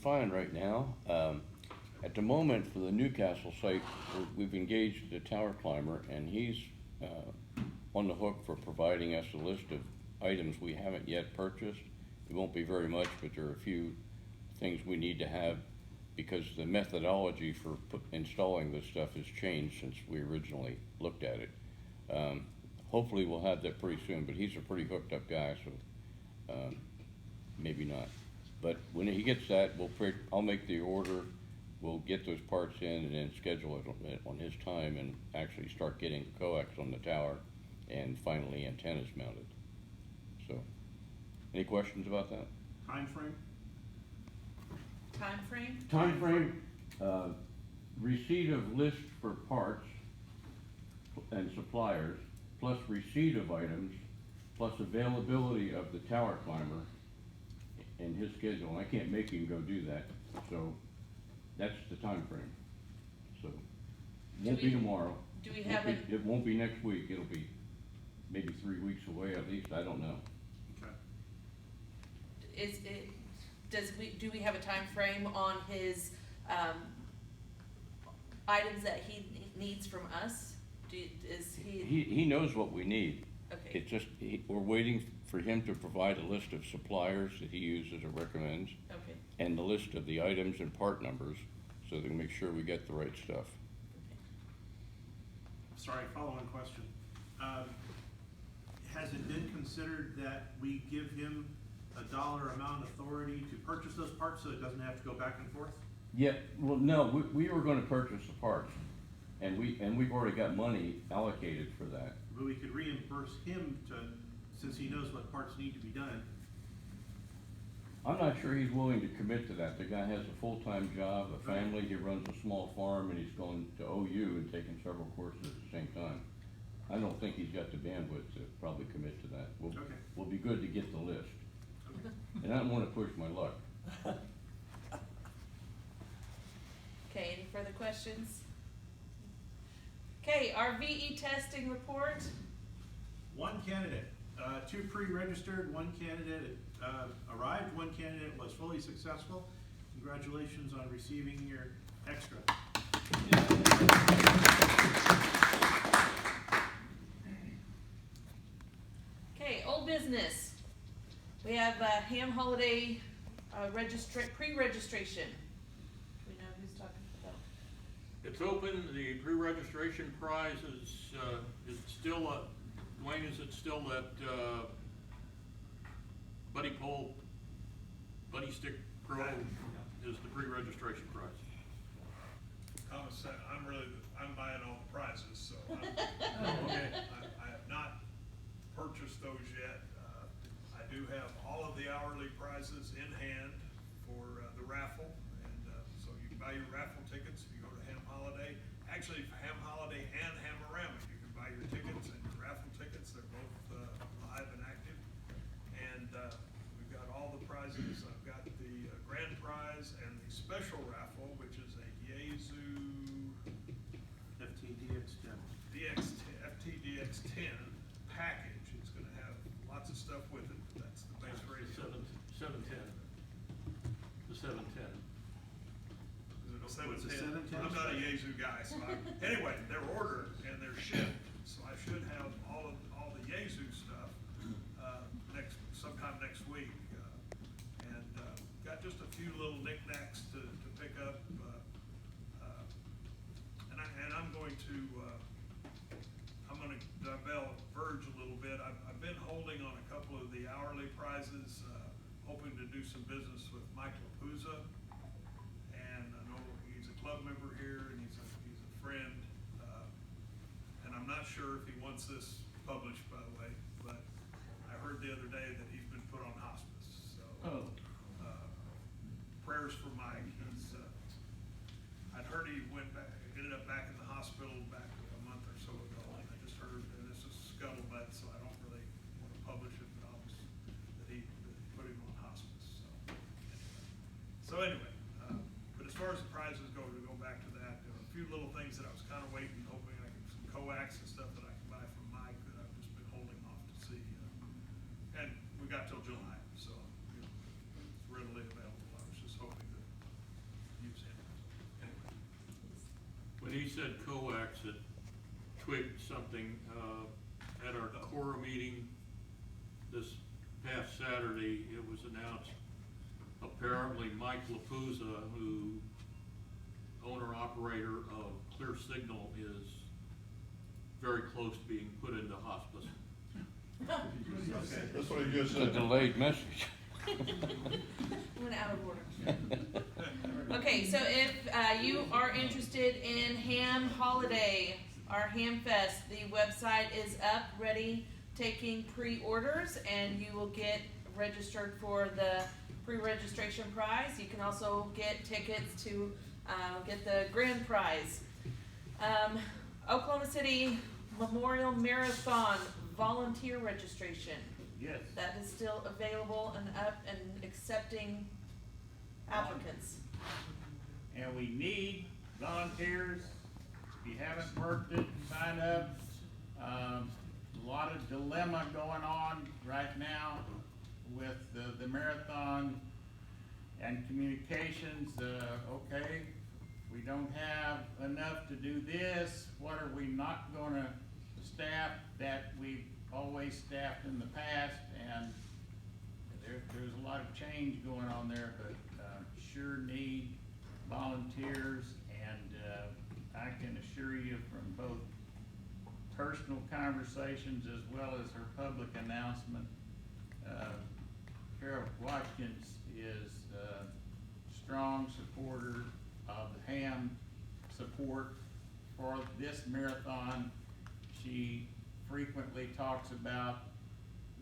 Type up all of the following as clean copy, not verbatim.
fine right now. At the moment, for the Newcastle site, we've engaged the tower climber, and he's on the hook for providing us a list of items we haven't yet purchased. It won't be very much, but there are a few things we need to have because the methodology for installing this stuff has changed since we originally looked at it. Hopefully we'll have that pretty soon, but he's a pretty hooked up guy, so maybe not. But when he gets that, I'll make the order, we'll get those parts in and then schedule it on his time and actually start getting coax on the tower and finally antennas mounted. So, any questions about that? Time frame? Time frame? Time frame, receipt of list for parts and suppliers, plus receipt of items, plus availability of the tower climber and his schedule. And I can't make him go do that, so that's the time frame. So, it won't be tomorrow. Do we have it? It won't be next week, it'll be maybe 3 weeks away at least, I don't know. Okay. Do we have a time frame on his, items that he needs from us? He knows what we need. Okay. It's just, we're waiting for him to provide a list of suppliers that he uses or recommends. Okay. And the list of the items and part numbers, so they can make sure we get the right stuff. Okay. Sorry, follow-on question. Has it been considered that we give him a dollar amount authority to purchase those parts so it doesn't have to go back and forth? Yeah, well, no, we were gonna purchase the parts, and we've already got money allocated for that. But we could reimburse him since he knows what parts need to be done. I'm not sure he's willing to commit to that. The guy has a full-time job, a family, he runs a small farm, and he's going to OU and taking several courses at the same time. I don't think he's got the bandwidth to probably commit to that. Okay. We'll be good to get the list. Okay. And I don't wanna push my luck. Okay, any further questions? Okay, our VE testing report. One candidate, 2 pre-registered, 1 candidate arrived, 1 candidate was fully successful. Congratulations on receiving your extra. Okay, old business. We have Ham Holiday pre-registration. Do we know who's talking about? It's open, the pre-registration prize is still Dwayne, is it still that, Buddy Stick Pro is the pre-registration prize? I'm buying all the prizes, so Okay. I have not purchased those yet. I do have all of the hourly prizes in hand for the raffle, and so you can buy your raffle tickets if you go to Ham Holiday. Actually, for Ham Holiday and Hamorama, you can buy your tickets and your raffle tickets. They're both live and active, and we've got all the prizes. I've got the grand prize and the special raffle, which is a Yaesu FTDX10 package. It's going to have lots of stuff with it. That's the base radio. 710. The 710. Is it a 710? It's a 710? I'm not a Yaesu guy, so anyway, they're ordered and they're shipped, so I should have all the Yaesu stuff sometime next week, and got just a few little knickknacks to pick up, and I'm going to diverge a little bit. I've been holding on a couple of the hourly prizes, hoping to do some business with Mike LaPuzza, and I know he's a club member here and he's a friend, and I'm not sure if he wants this published, by the way, but I heard the other day that he's been put on hospice, so prayers for Mike. I'd heard he ended up back in the hospital back a month or so ago, and I just heard, and this is scuttlebutt, so I don't really want to publish it, but that he put him on hospice, so anyway, but as far as the prizes go, to go back to that, there are a few little things that I was kind of waiting, hoping I could, some coax and stuff that I can buy from Mike that I've just been holding off to see, and we got till July, so it's readily available. I was just hoping to he said coax had twigged something, at our Cora meeting this past Saturday. It was announced, apparently Mike Lapuzza, who owner-operator of Clear Signal, is very close to being put into hospice. That's what he just It's a said. delayed message. Went out of order. Okay, so if you are interested in Ham Holiday, our Ham Fest, the website is up, ready, taking pre-orders, and you will get registered for the pre-registration prize. You can also get tickets to get the grand prize. Oklahoma City Memorial Marathon volunteer registration. Yes, That is still available and up and accepting applicants. and we need volunteers. If you haven't worked it, sign up. A lot of dilemma going on right now with the marathon and communications. Okay, we don't have enough to do this. What are we not gonna staff that we've always staffed in the past? And there's a lot of change going on there, but sure need volunteers. And I can assure you from both personal conversations as well as her public announcement, Carol Watkins is a strong supporter of the ham support for this marathon. She frequently talks about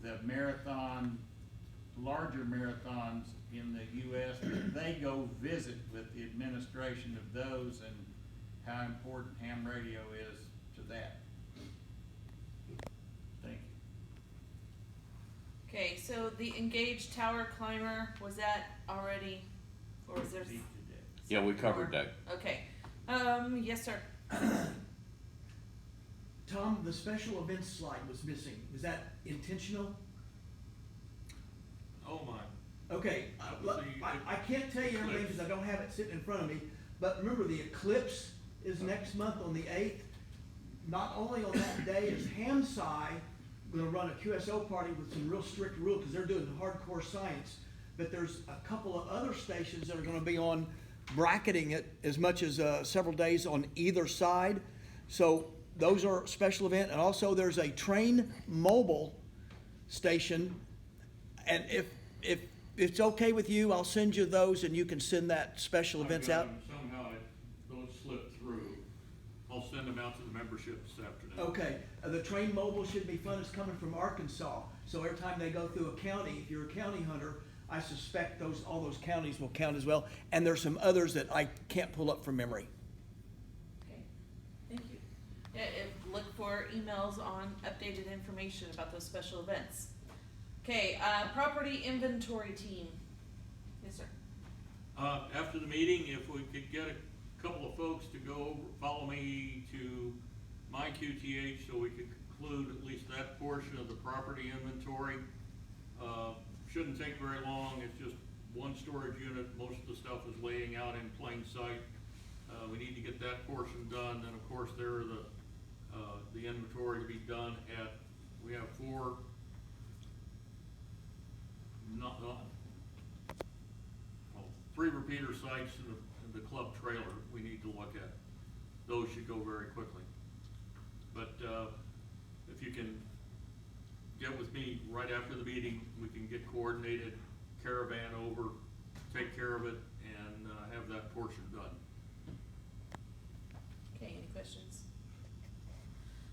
the marathon, larger marathons in the US, they go visit with the administration of those and how important ham radio is to that. Thank you. Okay, so the Engaged Tower Climber, was that already, or is there? Beat to death. Yeah, we covered that. Okay, yes, sir. Tom, the special events slide was missing. Was that intentional? Oh my. Okay, I can't tell you everything because I don't have it sitting in front of me, but remember the eclipse is next month on the 8th. Not only on that day is HamSci gonna run a QSO party with some real strict rules because they're doing hardcore science, but there's a couple of other stations that are gonna be on bracketing it as much as several days on either side. So those are special event, and also there's a Train Mobile station, and if it's okay with you, I'll send you those and you can send that special events out. Somehow those slipped through. I'll send them out to the membership this afternoon. Okay, the Train Mobile should be fun. It's coming from Arkansas. So every time they go through a county, if you're a county hunter, I suspect all those counties will count as well. And there's some others that I can't pull up from memory. Okay, thank you. Yeah, look for emails on updated information about those special events. Okay, property inventory team. Yes, sir. After the meeting, if we could get a couple of folks to go follow me to my QTH so we could conclude at least that portion of the property inventory. Shouldn't take very long. It's just one storage unit. Most of the stuff is laying out in plain sight. We need to get that portion done. Then of course there are the inventory to be done at, we have 4 3 repeater sites in the club trailer we need to look at. Those should go very quickly. But if you can get with me right after the meeting, we can get coordinated, caravan over, take care of it, and have that portion done. Okay, any questions?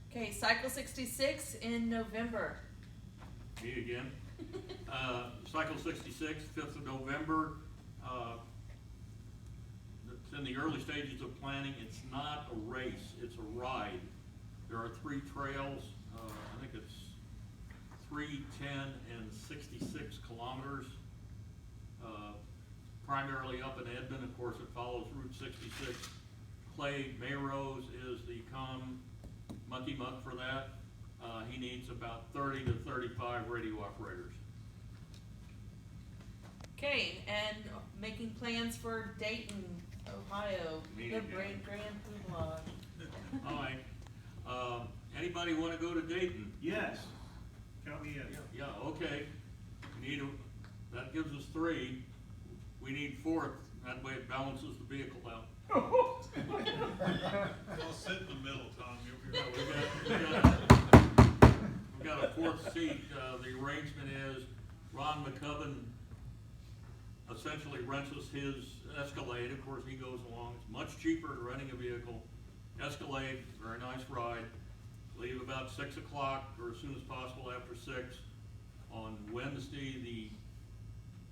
Okay, Cycle 66 in November. Me again. Cycle 66, 5th of November. It's in the early stages of planning. It's not a race, it's a ride. There are 3 trails. I think it's 3, 10, and 66 kilometers. Primarily up in Edmond, of course, it follows Route 66. Clay Mayrose is the monkey muck for that. He needs about 30 to 35 radio operators. Okay, and making plans for Dayton, Ohio, the Meeting, yeah. Grand Poobah. All right, anybody wanna go to Dayton? Yes, count me in. Yeah, okay, that gives us 3, we need 4th, that way it balances the vehicle out. I'll sit in the middle, Tom, you'll be Yeah, right. we got a 4th seat, the arrangement is Ron McCubbin essentially rents us his Escalade, of course he goes along, it's much cheaper than renting a vehicle. Escalade, very nice ride, leave about 6 o'clock or as soon as possible after 6 on Wednesday,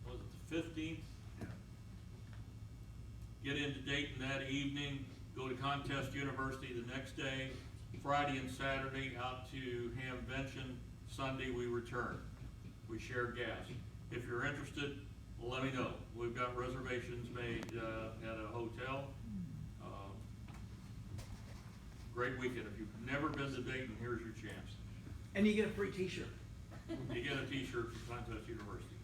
was it the 15th? Get into Dayton that evening, go to Contest University the next day, Friday and Saturday out to Hamvention, Sunday we return. We share gas. If you're interested, let me know. We've got reservations made at a hotel. Great weekend. If you've never been to Dayton, here's your chance. And you get a free t-shirt. You get a t-shirt from Contest University.